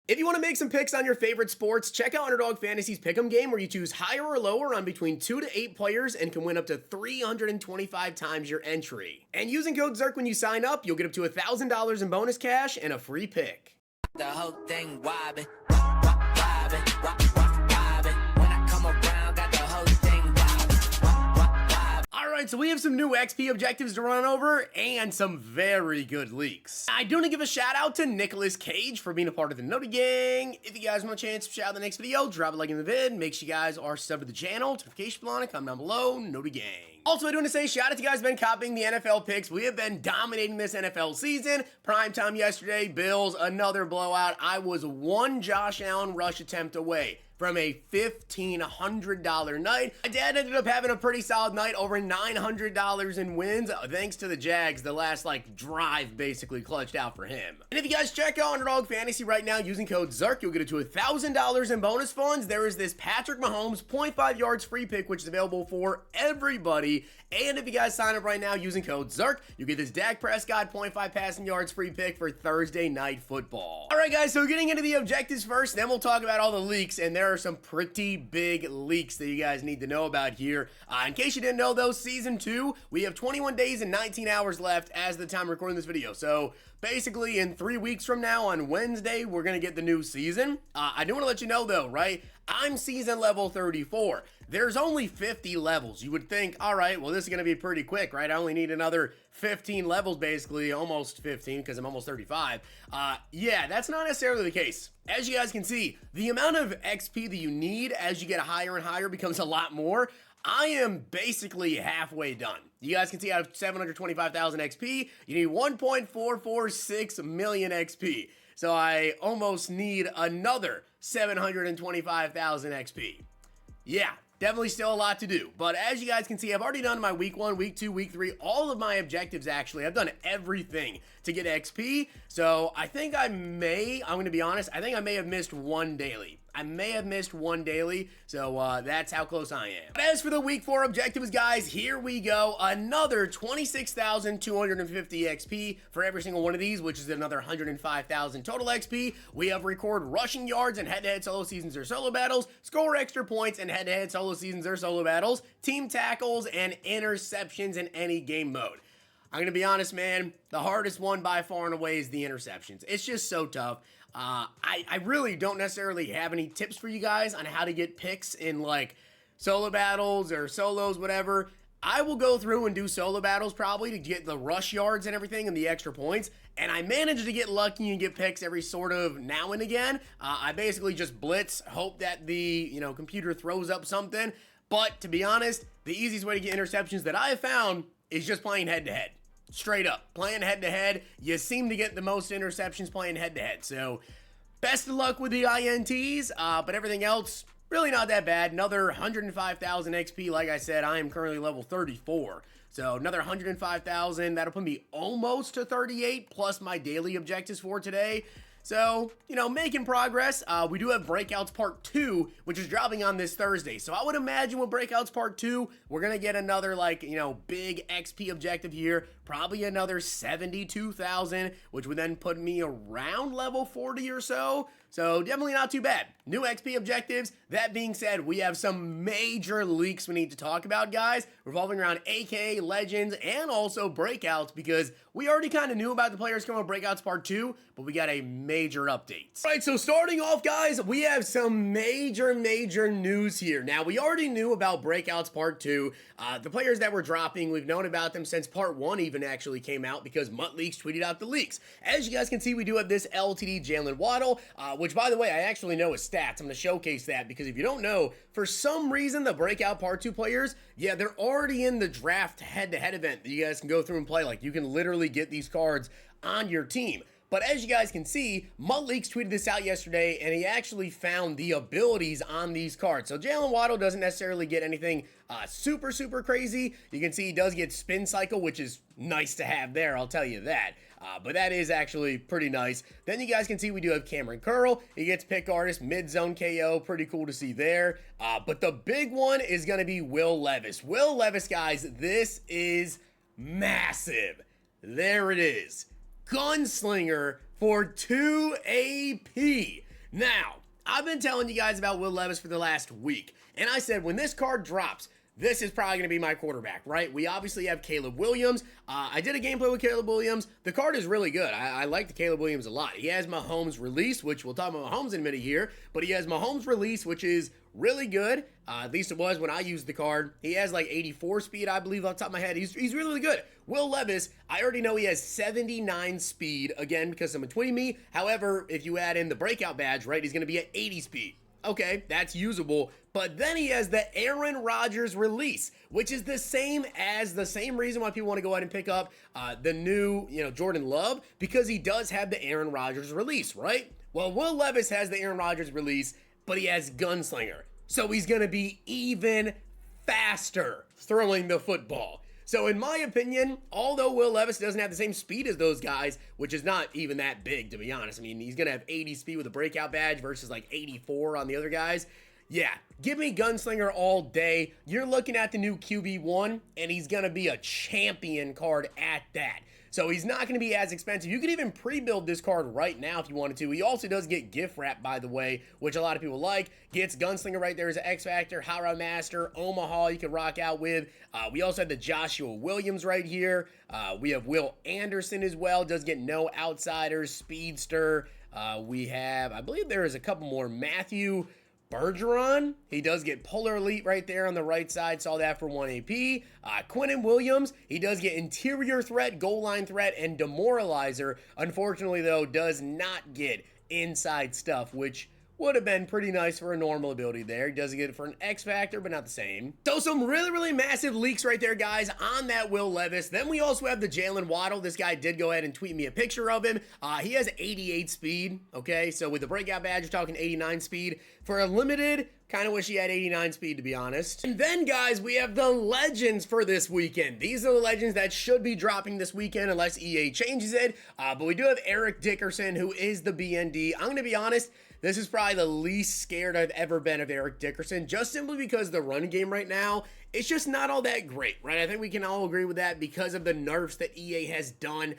If you want to make some picks on your favorite sports, check out Underdog Fantasy's Pick'em game where you choose higher or lower on between 2 to 8 players and can win up to 325 times your entry. And using code ZERK when you sign up, you'll get up to $1,000 in bonus cash and a free pick. The whole thing wobbin', wobbin', wobbin'. When I come around, got the whole thing wobbin'. Alright, so we have some new XP objectives to run over and some very good leaks. I do want to give a shout out to Nicolas Cage for being a part of the Noti Gang. If you guys want a chance to shout out the next video, drop a like in the vid. Make sure you guys are subbed to the channel. Notification bell on it, comment down below. Noti Gang. Also, I do want to say shout out to you guys who have been copying the NFL picks. We have been dominating this NFL season. Prime time yesterday, Bills, another blowout. I was one Josh Allen rush attempt away from a $1,500 night. My dad ended up having a pretty solid night, over $900 in wins, thanks to the Jags. The last, drive basically clutched out for him. And if you guys check out Underdog Fantasy right now using code ZERK, you'll get it to $1,000 in bonus funds. There is this Patrick Mahomes 0.5 yards free pick, which is available for everybody. And if you guys sign up right now using code ZERK, you get this Dak Prescott 0.5 passing yards free pick for Thursday Night Football. All right, guys, so getting into the objectives first, then we'll talk about all the leaks, and there are some pretty big leaks that you guys need to know about here. In case you didn't know, though, Season 2, we have 21 days and 19 hours left as the time recording this video. So basically, in 3 weeks from now, on Wednesday, we're going to get the new season. I do want to let you know, though, right? I'm season level 34. There's only 50 levels. You would think, all right, well, this is going to be pretty quick, right? I only need another 15 levels, basically, almost 15, because I'm almost 35. Yeah, that's not necessarily the case. As you guys can see, the amount of XP that you need as you get higher and higher becomes a lot more. I am basically halfway done. You guys can see out of 725,000 XP, you need 1.446 million XP. So I almost need another 725,000 XP. Yeah, definitely still a lot to do. But as you guys can see, I've already done my week 1, week 2, week 3, all of my objectives actually. I've done everything to get XP. So I think I'm going to be honest, I think I may have missed one daily. So that's how close I am. But as for the week 4 objectives, guys, here we go. Another 26,250 XP for every single one of these, which is another 105,000 total XP. We have record rushing yards and head-to-head solo seasons or solo battles, score extra points and head-to-head solo seasons or solo battles, team tackles, and interceptions in any game mode. I'm going to be honest, man, the hardest one by far and away is the interceptions. It's just so tough. I really don't necessarily have any tips for you guys on how to get picks in solo battles or solos, whatever. I will go through and do solo battles probably to get the rush yards and everything and the extra points. And I managed to get lucky and get picks every sort of now and again. I basically just blitz, hope that the computer throws up something. But to be honest, the easiest way to get interceptions that I have found is just playing head-to-head. Straight up, playing head-to-head, you seem to get the most interceptions playing head-to-head. So, best of luck with the INTs, but everything else, really not that bad. Another 105,000 XP, like I said, I am currently level 34. So, another 105,000, that'll put me almost to 38, plus my daily objectives for today. So, making progress. We do have Breakouts Part 2, which is dropping on this Thursday. So I would imagine with Breakouts Part 2, we're going to get another, big XP objective here. Probably another 72,000, which would then put me around level 40 or so. So definitely not too bad. New XP objectives. That being said, we have some major leaks we need to talk about, guys, revolving around AKA, Legends, and also Breakouts, because we already kind of knew about the players coming on Breakouts Part 2, but we got a major update. All right, so starting off, guys, we have some major news here. Now, we already knew about Breakouts Part 2. The players that were dropping, we've known about them since Part 1 even actually came out because Mutt Leaks tweeted out the leaks. As you guys can see, we do have this LTD Jalen Waddle, which, by the way, I actually know his stats. I'm going to showcase that because if you don't know, for some reason, the Breakout Part 2 players, yeah, they're already in the draft head-to-head event that you guys can go through and play. You can literally get these cards on your team. But as you guys can see, Mutt Leaks tweeted this out yesterday, and he actually found the abilities on these cards. So Jalen Waddle doesn't necessarily get anything super crazy. You can see he does get Spin Cycle, which is nice to have there, I'll tell you that. But that is actually pretty nice. Then you guys can see we do have Cameron Curl. He gets Pick Artist, Mid-Zone KO. Pretty cool to see there. But the big one is going to be Will Levis. Will Levis, guys, this is massive. There it is. Gunslinger for 2 AP. Now, I've been telling you guys about Will Levis for the last week, and I said when this card drops, this is probably going to be my quarterback, right? We obviously have Caleb Williams. I did a gameplay with Caleb Williams. The card is really good. I like the Caleb Williams a lot. He has Mahomes release, which we'll talk about Mahomes in a minute here, but he has Mahomes release, which is really good. At least it was when I used the card. He has like 84 speed, I believe, off the top of my head. He's really, really good. Will Levis, I already know he has 79 speed, again, because I'm tweeting me. However, if you add in the breakout badge, right, he's going to be at 80 speed. Okay, that's usable. But then he has the Aaron Rodgers release, which is the same reason why people want to go ahead and pick up the new, Jordan Love, because he does have the Aaron Rodgers release, right? Well, Will Levis has the Aaron Rodgers release, but he has Gunslinger. So he's going to be even faster throwing the football. So in my opinion, although Will Levis doesn't have the same speed as those guys, which is not even that big, to be honest. I mean, he's going to have 80 speed with a breakout badge versus like 84 on the other guys. Yeah, give me Gunslinger all day. You're looking at the new QB1, and he's going to be a champion card at that. So he's not going to be as expensive. You could even pre-build this card right now if you wanted to. He also does get gift wrap, by the way, which a lot of people like. Gets Gunslinger right there as an X Factor, Hot Rod Master, Omaha you can rock out with. We also have the Joshua Williams right here. We have Will Anderson as well. Does get no outsiders, Speedster. We have, I believe there is a couple more. Matthew Bergeron, he does get Polar Elite right there on the right side. Saw that for 1 AP. Quinnen Williams, he does get Interior Threat, Goal Line Threat, and Demoralizer. Unfortunately, though, does not get Inside Stuff, which would have been pretty nice for a normal ability there. He does get it for an X Factor, but not the same. So some really, really massive leaks right there, guys, on that Will Levis. Then we also have the Jalen Waddle. This guy did go ahead and tweet me a picture of him. He has 88 speed, okay? So with the breakout badge, you're talking 89 speed. For a limited, kind of wish he had 89 speed, to be honest. And then, guys, we have the legends for this weekend. These are the legends that should be dropping this weekend unless EA changes it. But we do have Eric Dickerson, who is the BND. I'm going to be honest, this is probably the least scared I've ever been of Eric Dickerson, just simply because the run game right now, it's just not all that great, right? I think we can all agree with that because of the nerfs that EA has done,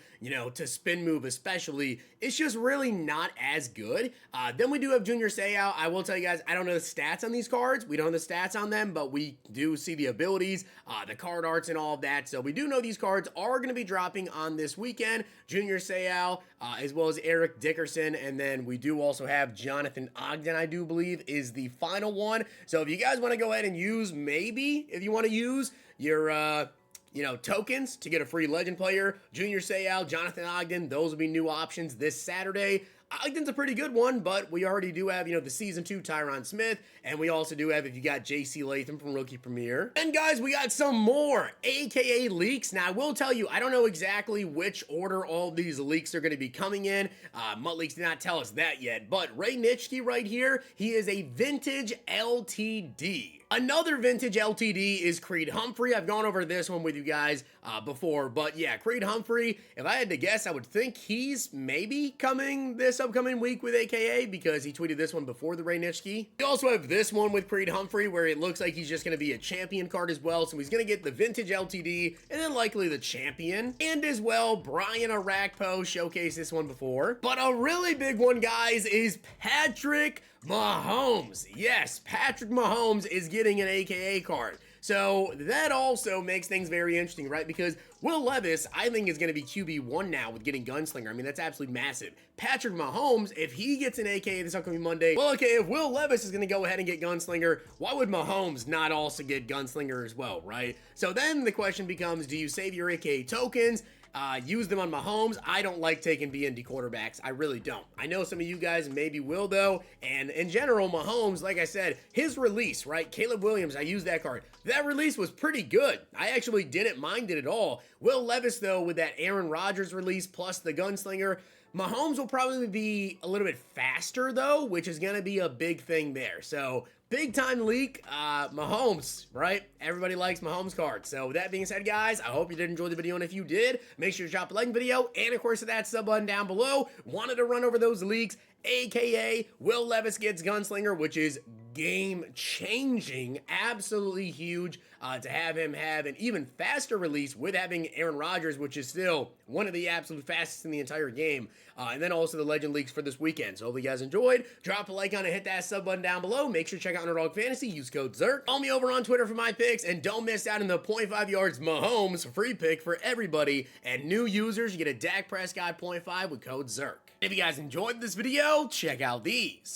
to spin move especially. It's just really not as good. Then we do have Junior Seau. I will tell you guys, I don't know the stats on these cards. We don't know the stats on them, but we do see the abilities, the card arts, and all of that. So we do know these cards are going to be dropping on this weekend. Junior Seau, as well as Eric Dickerson, and then we do also have Jonathan Ogden, I do believe, is the final one. So if you guys want to go ahead and use, maybe, if you want to use your, tokens to get a free legend player, Junior Seau, Jonathan Ogden, those will be new options this Saturday. Ogden's a pretty good one, but we already do have, the Season 2 Tyron Smith, and we also do have, if you got J.C. Latham from Rookie Premier. And guys, we got some more AKA leaks. Now, I will tell you, I don't know exactly which order all these leaks are going to be coming in. Mutt Leaks did not tell us that yet, but Ray Nitschke right here, he is a vintage LTD. Another vintage LTD is Creed Humphrey. I've gone over this one with you guys before, but yeah, Creed Humphrey, if I had to guess, I would think he's maybe coming this upcoming week with AKA because he tweeted this one before the Ray Nitschke. We also have this one with Creed Humphrey where it looks like he's just going to be a champion card as well, so he's going to get the vintage LTD and then likely the champion. And as well, Brian Arakpo showcased this one before. But a really big one, guys, is Patrick Mahomes. Yes, Patrick Mahomes is getting an AKA card. So that also makes things very interesting, right? Because Will Levis, I think, is going to be QB1 now with getting Gunslinger. I mean, that's absolutely massive. Patrick Mahomes, if he gets an AKA this upcoming Monday, well, okay, if Will Levis is going to go ahead and get Gunslinger, why would Mahomes not also get Gunslinger as well, right? So then the question becomes, do you save your AKA tokens? Use them on Mahomes. I don't like taking BND quarterbacks. I really don't. I know some of you guys maybe will, though. And in general, Mahomes, like I said, his release, right? Caleb Williams, I used that card. That release was pretty good. I actually didn't mind it at all. Will Levis, though, with that Aaron Rodgers release plus the Gunslinger, Mahomes will probably be a little bit faster, though, which is going to be a big thing there. So, big time leak, Mahomes, right? Everybody likes Mahomes cards. So, with that being said, guys, I hope you did enjoy the video. And if you did, make sure to drop a like video. And, of course, hit that sub button down below. Wanted to run over those leaks, a.k.a. Will Levis gets Gunslinger, which is game-changing, absolutely huge. to have him have an even faster release with having Aaron Rodgers, which is still one of the absolute fastest in the entire game. And then also the Legend Leaks for this weekend. So hopefully you guys enjoyed. Drop a like on it, hit that sub button down below. Make sure to check out Underdog Fantasy. Use code Zirk. Follow me over on Twitter for my picks. And don't miss out on the 0.5 yards Mahomes free pick for everybody. And new users, you get a Dak Prescott 0.5 with code Zirk. If you guys enjoyed this video, check out these.